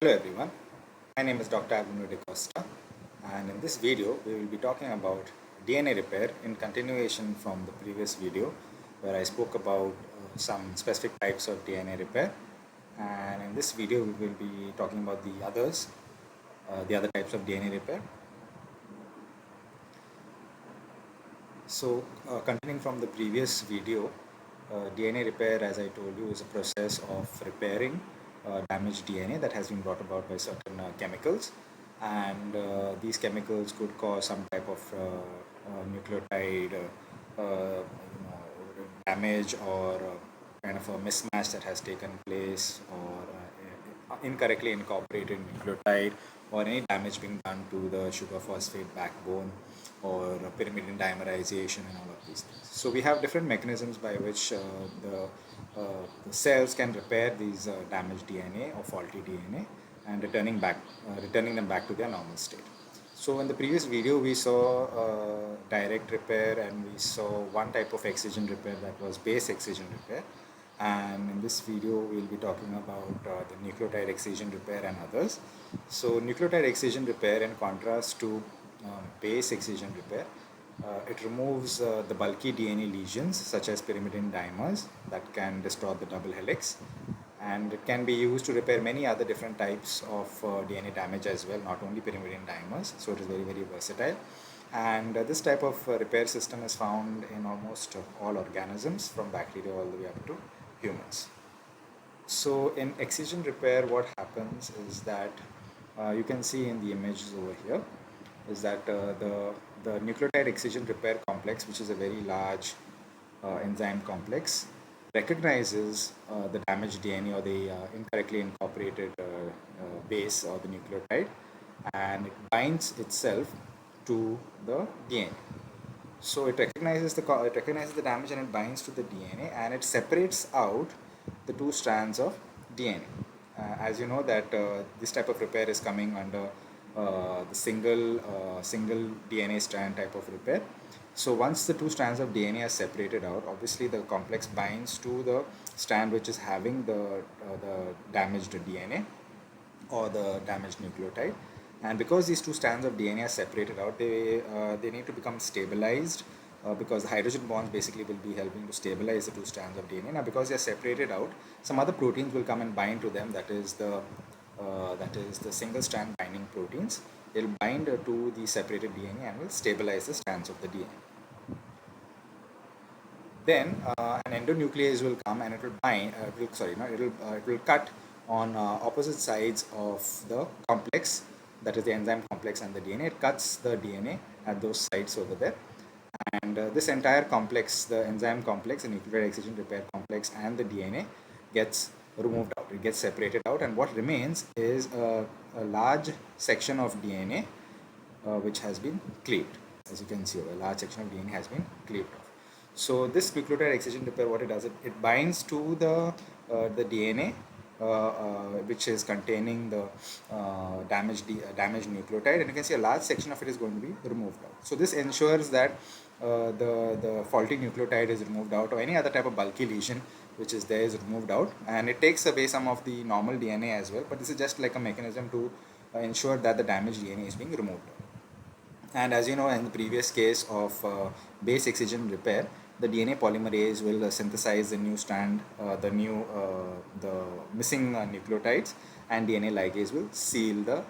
Hello everyone, my name is Dr. Avelyno D Costa, and in this video we will be talking about DNA repair in continuation from the previous video where I spoke about some specific types of DNA repair, and in this video we will be talking about the other types of DNA repair. So continuing from the previous video, DNA repair, as I told you, is a process of repairing damaged DNA that has been brought about by certain chemicals, and these chemicals could cause some type of nucleotide damage or kind of a mismatch that has taken place, or incorrectly incorporated nucleotide, or any damage being done to the sugar phosphate backbone, or pyrimidine dimerization, and all of these things. So we have different mechanisms by which the cells can repair these damaged DNA or faulty DNA and returning them back to their normal state. So in the previous video we saw direct repair, and we saw one type of excision repair, that was base excision repair. And in this video we'll be talking about the nucleotide excision repair and others. So nucleotide excision repair, in contrast to base excision repair, it removes the bulky DNA lesions such as pyrimidine dimers that can distort the double helix, and it can be used to repair many other different types of DNA damage as well, not only pyrimidine dimers. So it is very, very versatile, and this type of repair system is found in almost all organisms, from bacteria all the way up to humans. So in excision repair, what happens is that you can see in the images over here is that the nucleotide excision repair complex, which is a very large enzyme complex, recognizes the damaged DNA or the incorrectly incorporated base or the nucleotide, and it binds itself to the DNA. So it recognizes the damage, and it binds to the DNA, and it separates out the two strands of DNA. As you know that this type of repair is coming under the single DNA strand type of repair. So once the two strands of DNA are separated out, obviously the complex binds to the strand which is having the damaged DNA or the damaged nucleotide, and because these two strands of DNA are separated out, they need to become stabilized, because the hydrogen bonds basically will be helping to stabilize the two strands of DNA. Now because they are separated out, some other proteins will come and bind to them, that is the single strand binding proteins. They'll bind to the separated DNA and will stabilize the strands of the DNA. Then an endonuclease will come, and it will bind. It will cut on opposite sides of the complex, that is the enzyme complex and the DNA. It cuts the DNA at those sites over there, and this entire complex, the enzyme complex, the nucleotide excision repair complex, and the DNA gets removed out. It gets separated out, and what remains is a large section of DNA which has been cleaved. As you can see, a large section of DNA has been cleaved off. So this nucleotide excision repair, what it does, it binds to the DNA which is containing the damaged nucleotide, and you can see a large section of it is going to be removed out. So this ensures that the faulty nucleotide is removed out, or any other type of bulky lesion which is there is removed out, and it takes away some of the normal DNA as well. But this is just like a mechanism to ensure that the damaged DNA is being removed out. And as you know, in the previous case of base excision repair, the DNA polymerase will synthesize the new strand, the missing nucleotides, and DNA ligase will seal the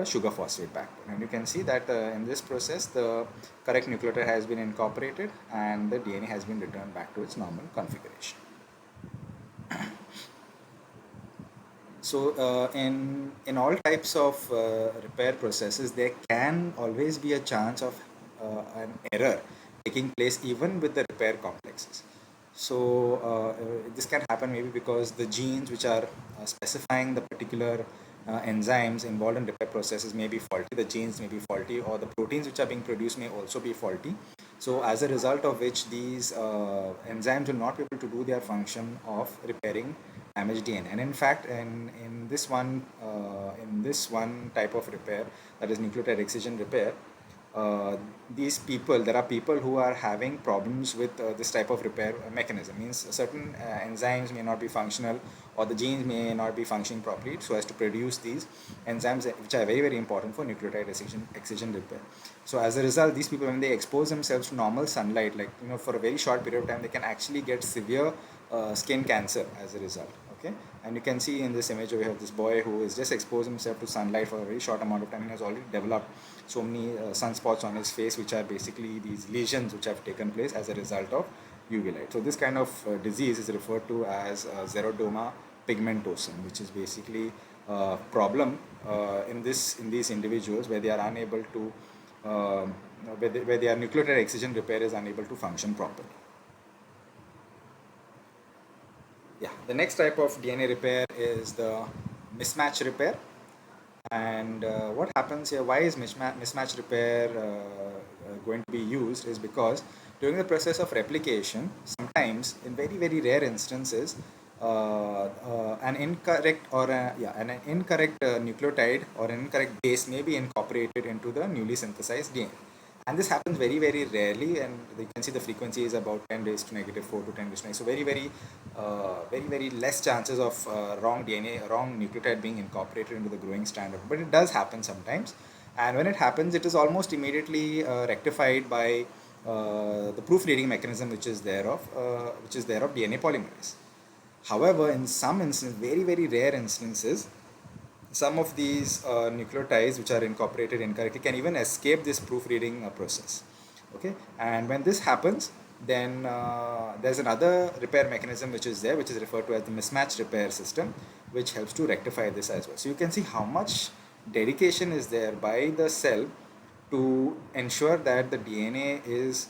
sugar phosphate backbone. And you can see that in this process, the correct nucleotide has been incorporated, and the DNA has been returned back to its normal configuration. So in all types of repair processes, there can always be a chance of an error taking place even with the repair complexes. So this can happen maybe because the genes which are specifying the particular enzymes involved in repair processes may be faulty, the genes may be faulty, or the proteins which are being produced may also be faulty. So as a result of which, these enzymes will not be able to do their function of repairing damaged DNA. And in fact, in this one type of repair, that is nucleotide excision repair, uh, these people, there are people who are having problems with this type of repair mechanism. Means certain enzymes may not be functional, or the genes may not be functioning properly so as to produce these enzymes which are very, very important for nucleotide excision repair. So as a result, these people, when they expose themselves to normal sunlight, like, for a very short period of time, they can actually get severe skin cancer as a result. Okay, and you can see in this image we have this boy who is just exposed himself to sunlight for a very short amount of time and has already developed so many sunspots on his face, which are basically these lesions which have taken place as a result of UV light. So this kind of disease is referred to as xeroderma pigmentosum, which is basically a problem in these individuals where they are unable to where their nucleotide excision repair is unable to function properly. Yeah, the next type of DNA repair is the mismatch repair. And what happens here, why is mismatch repair going to be used, is because during the process of replication, sometimes in very, very rare instances, an incorrect or an incorrect nucleotide or an incorrect base may be incorporated into the newly synthesized DNA. And this happens very, very rarely, and you can see the frequency is about 10 raised to negative 4 to 10 raised to 9. So very, very less chances of wrong DNA, wrong nucleotide being incorporated into the growing strand. But it does happen sometimes, and when it happens, it is almost immediately rectified by the proofreading mechanism which is there of DNA polymerase. However, in some instances, very, very rare instances, some of these nucleotides which are incorporated incorrectly can even escape this proofreading process. Okay, and when this happens, then there's another repair mechanism which is there, which is referred to as the mismatch repair system, which helps to rectify this as well. So you can see how much dedication is there by the cell to ensure that the DNA is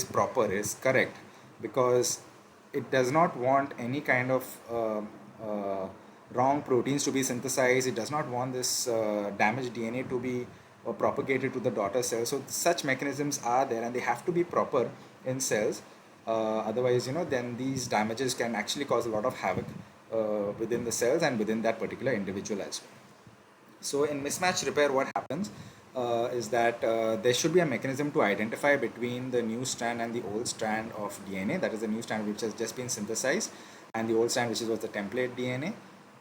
proper, is correct, because it does not want any kind of wrong proteins to be synthesized. It does not want this damaged DNA to be propagated to the daughter cell. So such mechanisms are there, and they have to be proper in cells. Otherwise, then these damages can actually cause a lot of havoc within the cells and within that particular individual as well. So in mismatch repair, what happens is that there should be a mechanism to identify between the new strand and the old strand of DNA. That is the new strand which has just been synthesized, and the old strand which was the template DNA.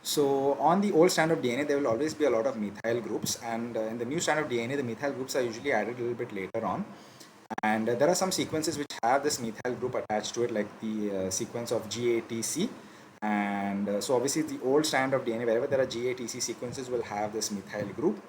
So on the old strand of DNA, there will always be a lot of methyl groups, and in the new strand of DNA, the methyl groups are usually added a little bit later on. And there are some sequences which have this methyl group attached to it, like the sequence of GATC. And so obviously the old strand of DNA, wherever there are GATC sequences, will have this methyl group.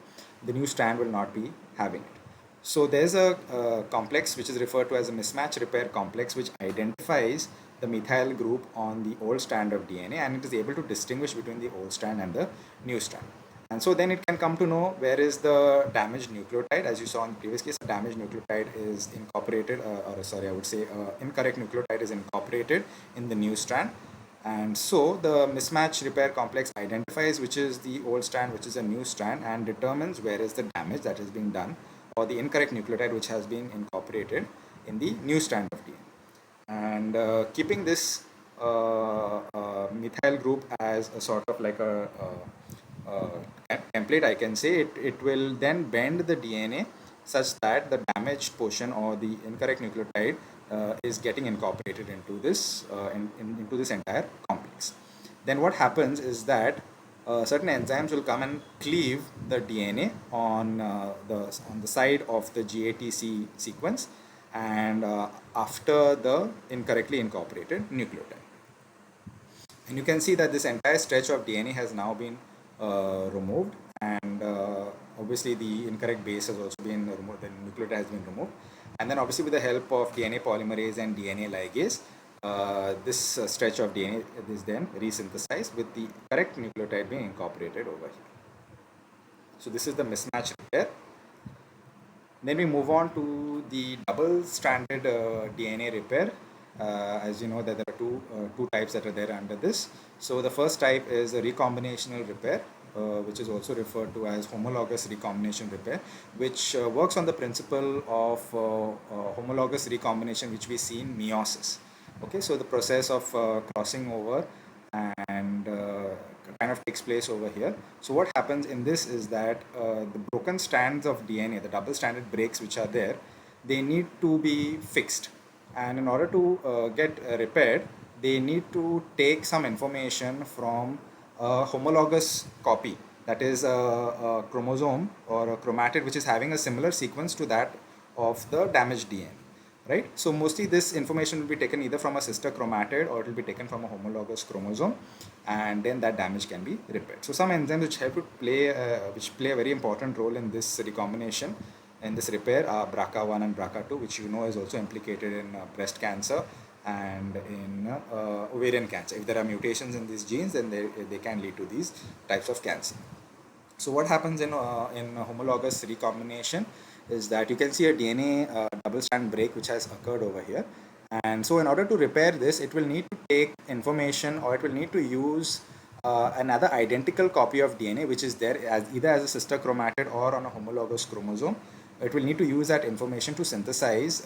The new strand will not be having it. So there's a complex which is referred to as a mismatch repair complex, which identifies the methyl group on the old strand of DNA, and it is able to distinguish between the old strand and the new strand. And so then it can come to know where is the damaged nucleotide. As you saw in the previous case, a damaged nucleotide is incorporated, incorrect nucleotide is incorporated in the new strand. And so the mismatch repair complex identifies which is the old strand, which is a new strand, and determines where is the damage that is being done, or the incorrect nucleotide which has been incorporated in the new strand of DNA. And keeping this methyl group as a sort of like template, I can say, it will then bend the DNA such that the damaged portion or the incorrect nucleotide is getting incorporated into this into this entire complex. Then what happens is that certain enzymes will come and cleave the DNA on the side of the GATC sequence, and after the incorrectly incorporated nucleotide. And you can see that this entire stretch of DNA has now been removed, and obviously the incorrect base has also been removed, the nucleotide has been removed. And then obviously with the help of DNA polymerase and DNA ligase, this stretch of DNA is then resynthesized with the correct nucleotide being incorporated over here. So this is the mismatch repair. Then we move on to the double-stranded DNA repair. As you know, that there are two types that are there under this. So the first type is a recombinational repair, which is also referred to as homologous recombination repair, which works on the principle of homologous recombination, which we see in meiosis. Okay, so the process of crossing over and kind of takes place over here. So what happens in this is that the broken strands of DNA, the double-stranded breaks which are there, they need to be fixed. And in order to get repaired, they need to take some information from a homologous copy, that is a chromosome or a chromatid which is having a similar sequence to that of the damaged DNA, right? So mostly this information will be taken either from a sister chromatid or it will be taken from a homologous chromosome, and then that damage can be repaired. So some enzymes which have to play which play a very important role in this recombination and this repair are BRCA1 and BRCA2, which you know is also implicated in breast cancer and in ovarian cancer. If there are mutations in these genes, then they can lead to these types of cancer. So what happens in homologous recombination is that you can see a DNA double strand break which has occurred over here. And so in order to repair this, it will need to take information, or it will need to use another identical copy of DNA which is there as either as a sister chromatid or on a homologous chromosome. It will need to use that information to synthesize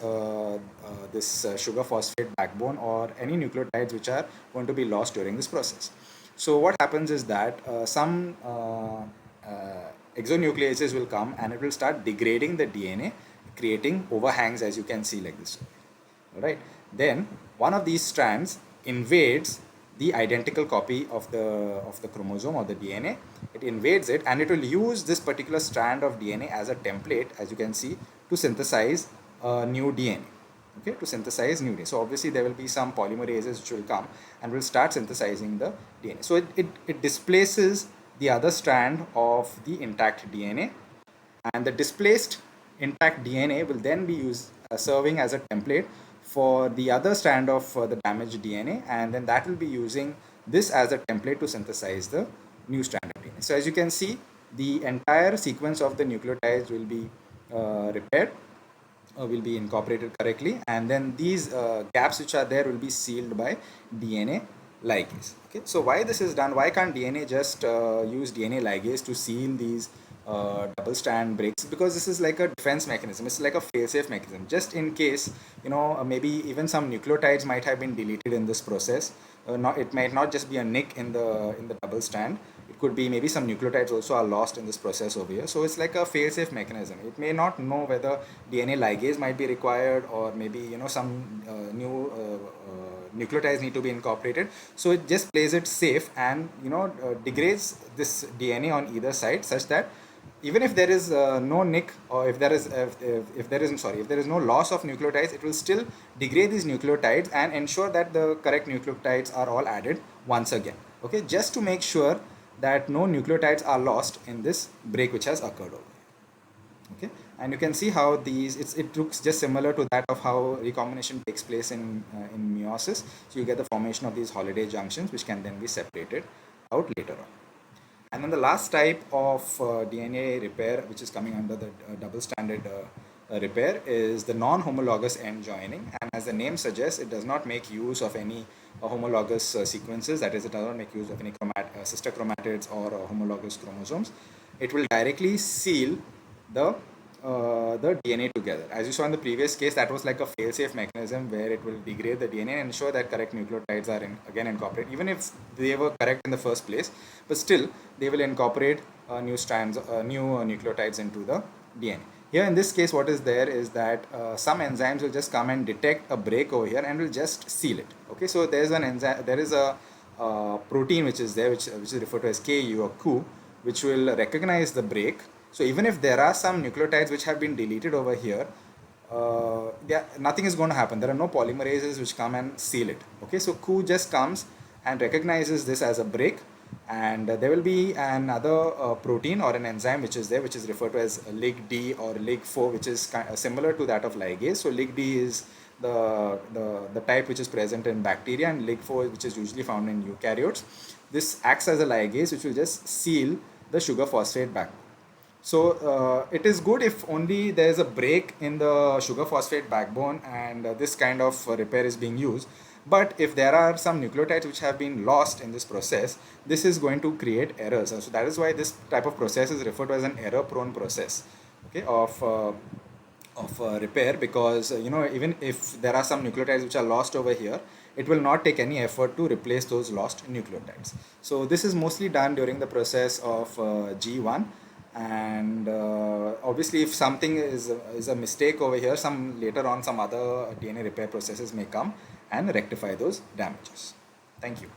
this sugar phosphate backbone or any nucleotides which are going to be lost during this process. So what happens is that some exonucleases will come and it will start degrading the DNA, creating overhangs, as you can see like this. All right. Then one of these strands invades the identical copy of the chromosome or the DNA. It invades it and it will use this particular strand of DNA as a template, as you can see, to synthesize new DNA. Okay, to synthesize new DNA. So obviously there will be some polymerases which will come and will start synthesizing the DNA. So it displaces the other strand of the intact DNA, and the displaced intact DNA will then be used serving as a template for the other strand of the damaged DNA, and then that will be using this as a template to synthesize the new strand of DNA. So as you can see, the entire sequence of the nucleotides will be repaired, will be incorporated correctly, and then these gaps which are there will be sealed by DNA ligase. Okay, so why this is done? Why can't DNA just use DNA ligase to seal these double strand breaks? Because this is like a defense mechanism. It's like a fail-safe mechanism, just in case, you know, maybe even some nucleotides might have been deleted in this process. It might not just be a nick in the double strand. It could be maybe some nucleotides also are lost in this process over here. So it's like a fail-safe mechanism. It may not know whether DNA ligase might be required, or maybe, you know, some new nucleotides need to be incorporated. So it just plays it safe and, you know, degrades this DNA on either side, such that even if there is no nick, or if there is if there is no loss of nucleotides, it will still degrade these nucleotides and ensure that the correct nucleotides are all added once again. Okay, just to make sure that no nucleotides are lost in this break which has occurred over here. Okay, and you can see how these it looks just similar to that of how recombination takes place in meiosis. So you get the formation of these holiday junctions which can then be separated out later on. And then the last type of DNA repair which is coming under the double-stranded repair is the non-homologous end joining. And as the name suggests, it does not make use of any homologous sequences. That is, it does not make use of any sister chromatids or homologous chromosomes. It will directly seal the DNA together. As you saw in the previous case, that was like a fail-safe mechanism where it will degrade the DNA and ensure that correct nucleotides are again incorporated, even if they were correct in the first place, but still they will incorporate new strands, new nucleotides into the DNA. Here in this case, what is there is that some enzymes will just come and detect a break over here and will just seal it. Okay, so there is an enzyme, there is a protein which is there, which is referred to as Ku or Ku, which will recognize the break. So even if there are some nucleotides which have been deleted over here, nothing is going to happen. There are no polymerases which come and seal it. Okay, so Ku just comes and recognizes this as a break, and there will be another protein or an enzyme which is there, which is referred to as Lig-D or Lig-4, which is similar to that of ligase. So Lig-D is the type which is present in bacteria, and Lig-4 which is usually found in eukaryotes. This acts as a ligase which will just seal the sugar phosphate backbone. So it is good if only there is a break in the sugar phosphate backbone and this kind of repair is being used. But if there are some nucleotides which have been lost in this process, this is going to create errors. And so that is why this type of process is referred to as an error-prone process, okay, of repair, because even if there are some nucleotides which are lost over here, it will not take any effort to replace those lost nucleotides. So this is mostly done during the process of G1. And obviously, if something is a mistake over here, some later on some other DNA repair processes may come and rectify those damages. Thank you.